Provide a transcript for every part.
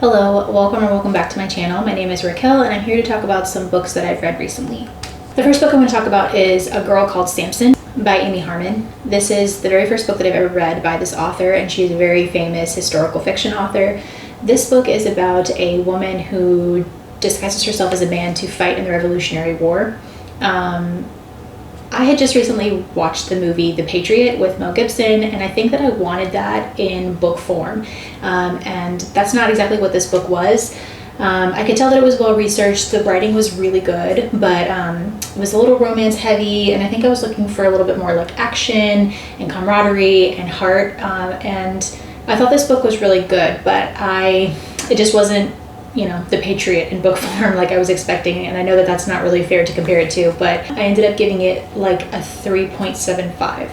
Hello, welcome back to my channel. My name is Raquel and I'm here to talk about some books that I've read recently. The first book I'm going to talk about is A Girl Called Samson by Amy Harmon. This is the very first book that I've ever read by this author, and she's a very famous historical fiction author. This book is about a woman who disguises herself as a man to fight in the Revolutionary War. I had just recently watched the movie The Patriot with Mel Gibson, and I think that I wanted that in book form. And that's not exactly what this book was. I could tell that it was well researched, the writing was really good, but it was a little romance heavy, and I think I was looking for a little bit more like action and camaraderie and heart, and I thought this book was really good, but it just wasn't, The Patriot in book form like I was expecting, and I know that that's not really fair to compare it to, but I ended up giving it like a 3.75.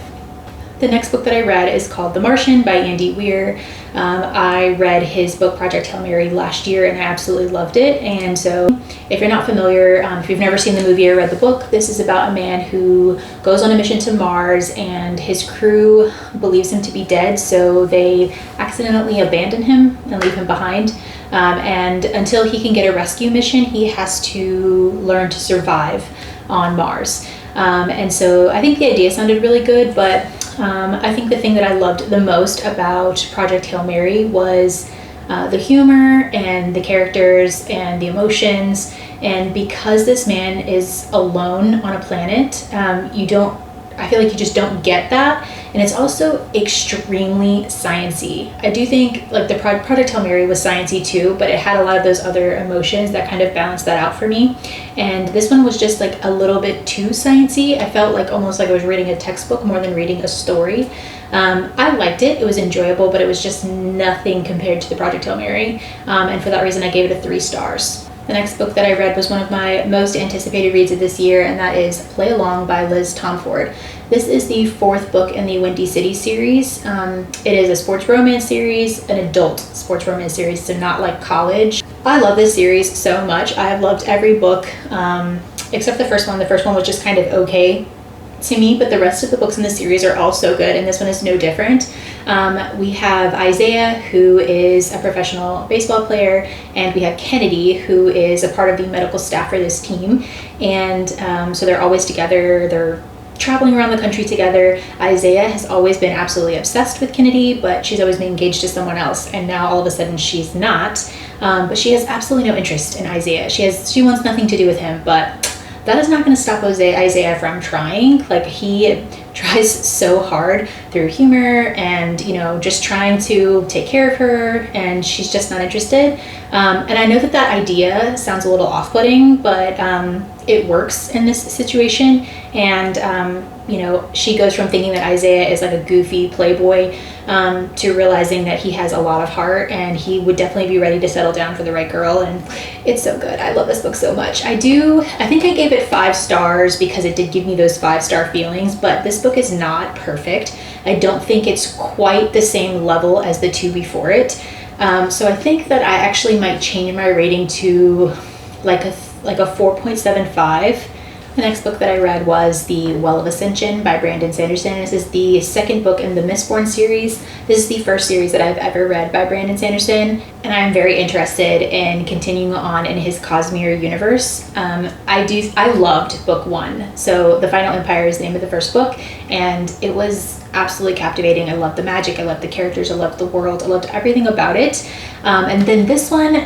The next book that I read is called The Martian by Andy Weir. I read his book Project Hail Mary last year and I absolutely loved it. And so if you're not familiar, if you've never seen the movie or read the book, this is about a man who goes on a mission to Mars and his crew believes him to be dead, so they accidentally abandon him and leave him behind. And until he can get a rescue mission, he has to learn to survive on Mars. And so I think the idea sounded really good, but I think the thing that I loved the most about Project Hail Mary was the humor and the characters and the emotions. And because this man is alone on a planet, I feel like you just don't get that. And it's also extremely sciencey. I do think like the Project Hail Mary was sciencey too, but it had a lot of those other emotions that kind of balanced that out for me. And this one was just like a little bit too sciencey. I felt like almost like I was reading a textbook more than reading a story. I liked it. It was enjoyable, but it was just nothing compared to the Project Hail Mary. And for that reason, I gave it a 3 stars. The next book that I read was one of my most anticipated reads of this year, and that is Play Along by Liz Tomforde. This is the 4th book in the Windy City series. It is a sports romance series, an adult sports romance series, so not like college. I love this series so much. I have loved every book except the first one. The first one was just kind of okay to me, but the rest of the books in the series are all so good, and this one is no different. We have Isaiah, who is a professional baseball player, and we have Kennedy, who is a part of the medical staff for this team, and so they're always together. They're traveling around the country together. Isaiah has always been absolutely obsessed with Kennedy, but she's always been engaged to someone else, and now all of a sudden she's not. But she has absolutely no interest in Isaiah. She wants nothing to do with him, but that is not going to stop Isaiah from trying. Like, he tries so hard through humor and, just trying to take care of her, and she's just not interested. And I know that idea sounds a little off-putting, but it works in this situation. And, she goes from thinking that Isaiah is like a goofy playboy to realizing that he has a lot of heart and he would definitely be ready to settle down for the right girl. And it's so good. I love this book so much. I think I gave it 5 stars because it did give me those 5-star feelings, but this book is not perfect. I don't think it's quite the same level as the 2 before it. So I think that I actually might change my rating to like a 4.75. The next book that I read was The Well of Ascension by Brandon Sanderson. This is the 2nd book in the Mistborn series. This is the first series that I've ever read by Brandon Sanderson, and I'm very interested in continuing on in his Cosmere universe. I loved book 1. So The Final Empire is the name of the first book, and it was absolutely captivating. I loved the magic, I loved the characters, I loved the world, I loved everything about it. And then this one,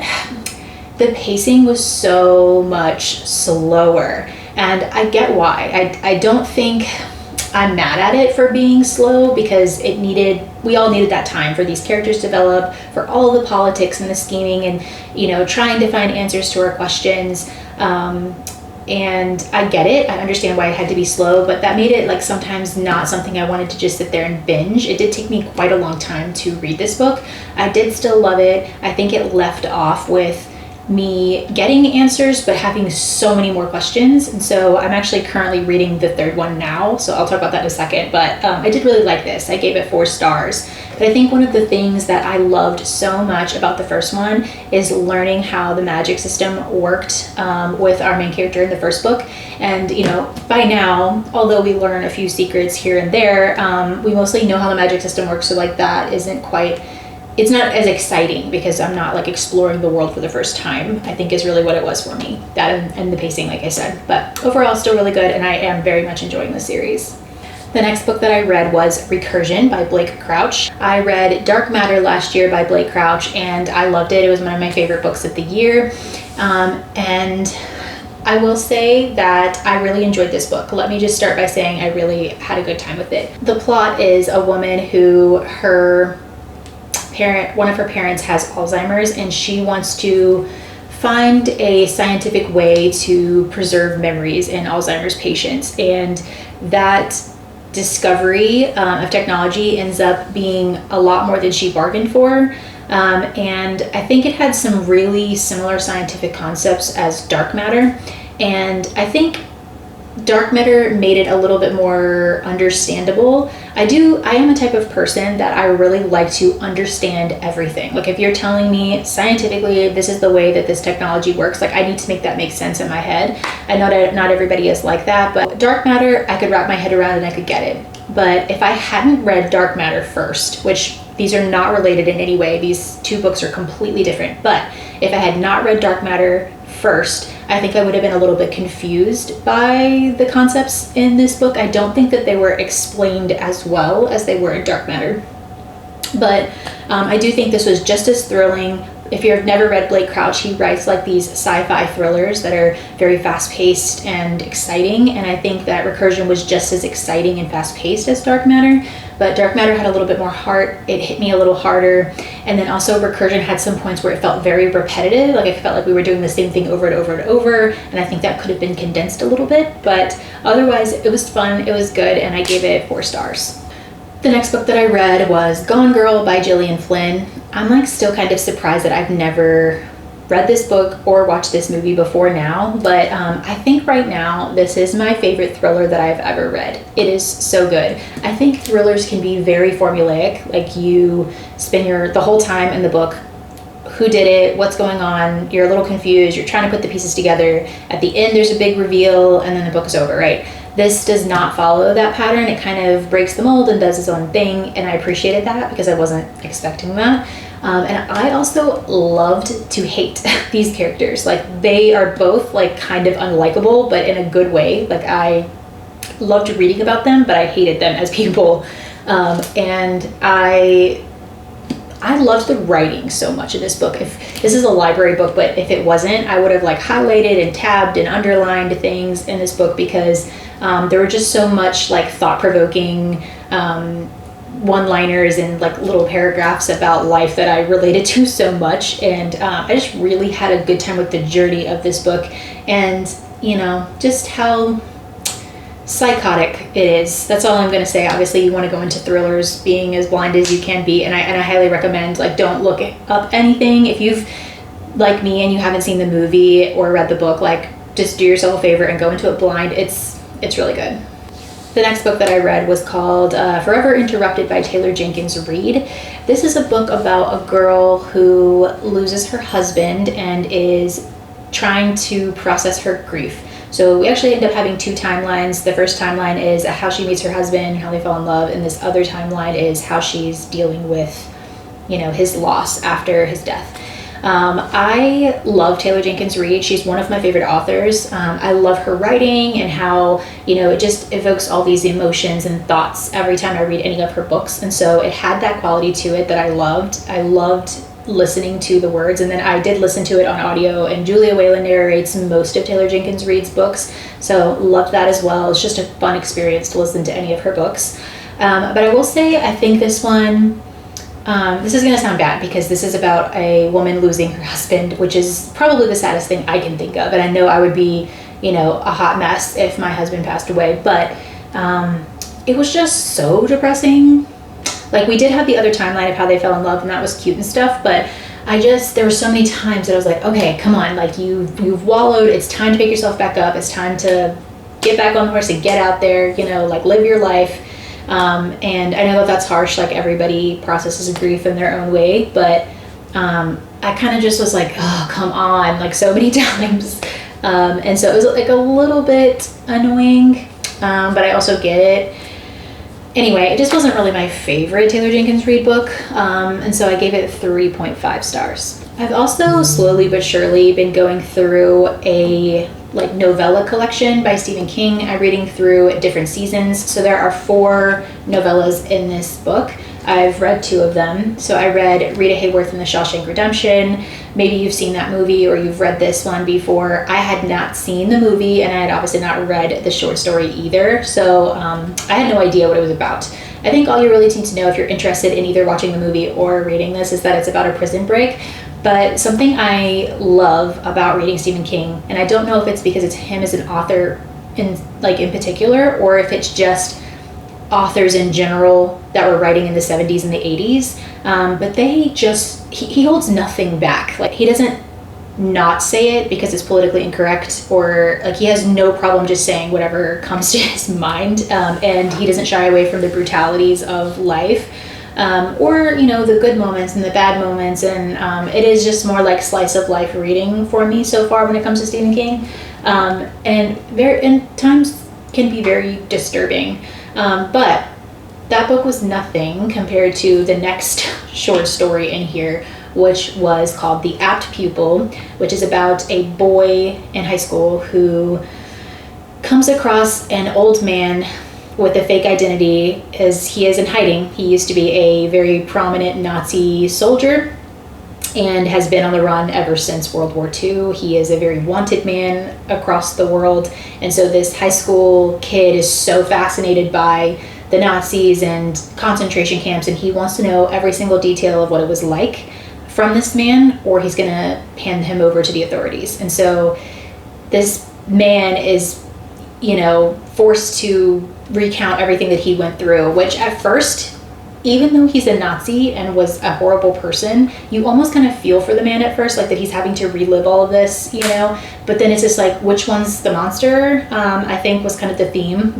the pacing was so much slower. And I get why. I don't think I'm mad at it for being slow, because we all needed that time for these characters to develop, for all the politics and the scheming and, trying to find answers to our questions. And I get it. I understand why it had to be slow, but that made it like sometimes not something I wanted to just sit there and binge. It did take me quite a long time to read this book. I did still love it. I think it left off with me getting answers but having so many more questions, and so I'm actually currently reading the 3rd one now, so I'll talk about that in a second. But I did really like this. I gave it 4 stars. But I think one of the things that I loved so much about the first one is learning how the magic system worked with our main character in the first book. And by now, although we learn a few secrets here and there, we mostly know how the magic system works, so like that isn't quite it's not as exciting because I'm not like exploring the world for the first time, I think is really what it was for me. That and the pacing, like I said. But overall, still really good, and I am very much enjoying the series. The next book that I read was Recursion by Blake Crouch. I read Dark Matter last year by Blake Crouch, and I loved it. It was one of my favorite books of the year. And I will say that I really enjoyed this book. Let me just start by saying I really had a good time with it. The plot is a woman who one of her parents has Alzheimer's, and she wants to find a scientific way to preserve memories in Alzheimer's patients. And that discovery of technology ends up being a lot more than she bargained for. And I think it had some really similar scientific concepts as Dark Matter. And I think Dark Matter made it a little bit more understandable. I am a type of person that I really like to understand everything. Like if you're telling me scientifically this is the way that this technology works, like I need to make that make sense in my head. I know that not everybody is like that, but Dark Matter, I could wrap my head around and I could get it. But if I hadn't read Dark Matter first, which these are not related in any way, these two books are completely different, but if I had not read Dark Matter first, I think I would have been a little bit confused by the concepts in this book. I don't think that they were explained as well as they were in Dark Matter. But I do think this was just as thrilling. If you've never read Blake Crouch, he writes like these sci-fi thrillers that are very fast-paced and exciting, and I think that Recursion was just as exciting and fast-paced as Dark Matter, but Dark Matter had a little bit more heart. It hit me a little harder, and then also Recursion had some points where it felt very repetitive, like I felt like we were doing the same thing over and over and over, and I think that could have been condensed a little bit, but otherwise it was fun, it was good, and I gave it 4 stars. The next book that I read was Gone Girl by Gillian Flynn. I'm like still kind of surprised that I've never read this book or watched this movie before now, but I think right now this is my favorite thriller that I've ever read. It is so good. I think thrillers can be very formulaic, like you spend the whole time in the book, who did it, what's going on, you're a little confused, you're trying to put the pieces together. At the end there's a big reveal and then the book is over, right? This does not follow that pattern. It kind of breaks the mold and does its own thing, and I appreciated that because I wasn't expecting that. And I also loved to hate these characters. Like they are both like kind of unlikable, but in a good way. Like I loved reading about them, but I hated them as people. And I loved the writing so much in this book. If this is a library book, but if it wasn't, I would have like highlighted and tabbed and underlined things in this book because there were just so much like thought-provoking one-liners and like little paragraphs about life that I related to so much, and I just really had a good time with the journey of this book, and you know, just how psychotic it is. That's all I'm going to say. Obviously you want to go into thrillers being as blind as you can be, and I highly recommend like don't look up anything. If you've like me and you haven't seen the movie or read the book, like just do yourself a favor and go into it blind. It's really good. The next book that I read was called Forever Interrupted by Taylor Jenkins Reid. This is a book about a girl who loses her husband and is trying to process her grief. So we actually end up having 2 timelines. The first timeline is how she meets her husband, how they fell in love, and this other timeline is how she's dealing with, you know, his loss after his death. I love Taylor Jenkins Reid. She's one of my favorite authors. I love her writing and how, you know, it just evokes all these emotions and thoughts every time I read any of her books. And so it had that quality to it that I loved. I loved listening to the words, and then I did listen to it on audio, and Julia Whalen narrates most of Taylor Jenkins Reid's books, so loved that as well. It's just a fun experience to listen to any of her books. But I will say I think this one, this is going to sound bad because this is about a woman losing her husband, which is probably the saddest thing I can think of, and I know I would be, you know, a hot mess if my husband passed away, but it was just so depressing. Like we did have the other timeline of how they fell in love, and that was cute and stuff, but there were so many times that I was like, okay, come on, like you've wallowed, it's time to pick yourself back up, it's time to get back on the horse and get out there, you know, like live your life. And I know that that's harsh, like everybody processes grief in their own way, but I kind of just was like, oh, come on, like so many times. And so it was like a little bit annoying, but I also get it. Anyway, it just wasn't really my favorite Taylor Jenkins Reid book, and so I gave it 3.5 stars. I've also slowly but surely been going through a novella collection by Stephen King. I'm reading through different seasons, so there are 4 novellas in this book. I've read 2 of them. So I read Rita Hayworth in The Shawshank Redemption. Maybe you've seen that movie or you've read this one before. I had not seen the movie, and I had obviously not read the short story either, so I had no idea what it was about. I think all you really need to know if you're interested in either watching the movie or reading this is that it's about a prison break. But something I love about reading Stephen King, and I don't know if it's because it's him as an author in particular, or if it's just authors in general that were writing in the 70s and the 80s, but they just, he holds nothing back. Like, he doesn't not say it because it's politically incorrect, or he has no problem just saying whatever comes to his mind, and he doesn't shy away from the brutalities of life, or the good moments and the bad moments, and it is just more like slice of life reading for me so far when it comes to Stephen King, and times can be very disturbing. But that book was nothing compared to the next short story in here, which was called The Apt Pupil, which is about a boy in high school who comes across an old man with a fake identity as he is in hiding. He used to be a very prominent Nazi soldier and has been on the run ever since World War II. He is a very wanted man across the world. And so this high school kid is so fascinated by the Nazis and concentration camps, and he wants to know every single detail of what it was like from this man, or he's gonna hand him over to the authorities. And so this man is, forced to recount everything that he went through, which at first, even though he's a Nazi and was a horrible person, you almost kind of feel for the man at first, that he's having to relive all of this, but then it's just which one's the monster, I think was kind of the theme.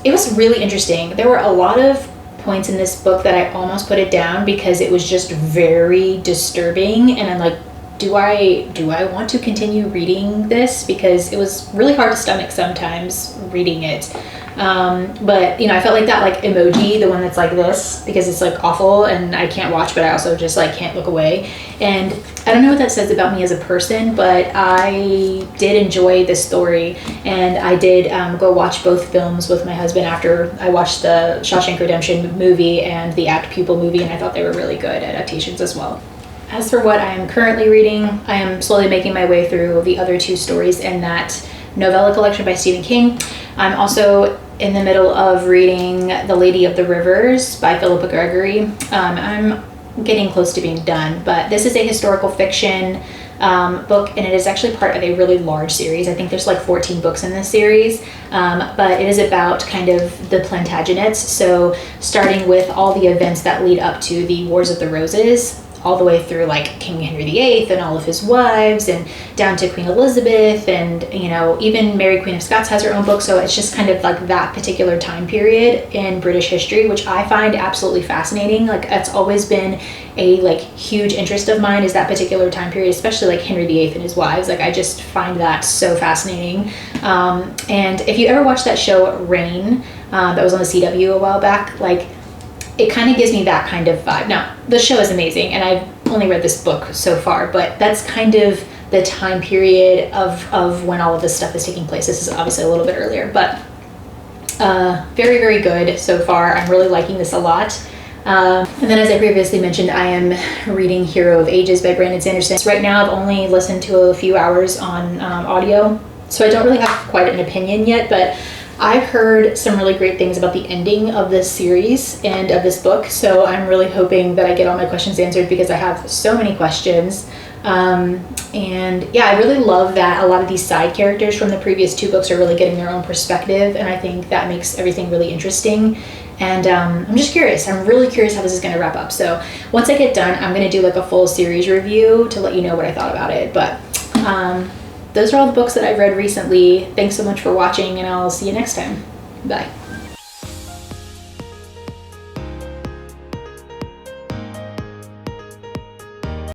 It was really interesting. There were a lot of points in this book that I almost put it down because it was just very disturbing, and I'm like, do I want to continue reading this? Because it was really hard to stomach sometimes reading it. But I felt like that emoji, the one that's like this, because it's awful and I can't watch, but I also just can't look away. And I don't know what that says about me as a person, but I did enjoy this story, and I did go watch both films with my husband after I watched the Shawshank Redemption movie and the Apt Pupil movie, and I thought they were really good adaptations as well. As for what I am currently reading, I am slowly making my way through the other 2 stories in that novella collection by Stephen King. I'm also in the middle of reading The Lady of the Rivers by Philippa Gregory. I'm getting close to being done, but this is a historical fiction book, and it is actually part of a really large series. I think there's 14 books in this series, but it is about kind of the Plantagenets, so starting with all the events that lead up to the Wars of the Roses, all the way through King Henry VIII and all of his wives, and down to Queen Elizabeth, and even Mary Queen of Scots has her own book. So it's just kind of that particular time period in British history, which I find absolutely fascinating. That's always been a huge interest of mine, is that particular time period, especially Henry VIII and his wives. I just find that so fascinating. And if you ever watched that show Reign, that was on the CW a while back, it kind of gives me that kind of vibe. Now, the show is amazing, and I've only read this book so far, but that's kind of the time period of when all of this stuff is taking place. This is obviously a little bit earlier, but very, very good so far. I'm really liking this a lot. And then, as I previously mentioned, I am reading Hero of Ages by Brandon Sanderson. Right now, I've only listened to a few hours on audio, so I don't really have quite an opinion yet, but I've heard some really great things about the ending of this series and of this book, so I'm really hoping that I get all my questions answered, because I have so many questions. And yeah, I really love that a lot of these side characters from the previous 2 books are really getting their own perspective, and I think that makes everything really interesting. And I'm just curious. I'm really curious how this is going to wrap up. So once I get done, I'm going to do a full series review to let you know what I thought about it. But those are all the books that I've read recently. Thanks so much for watching, and I'll see you next time. Bye.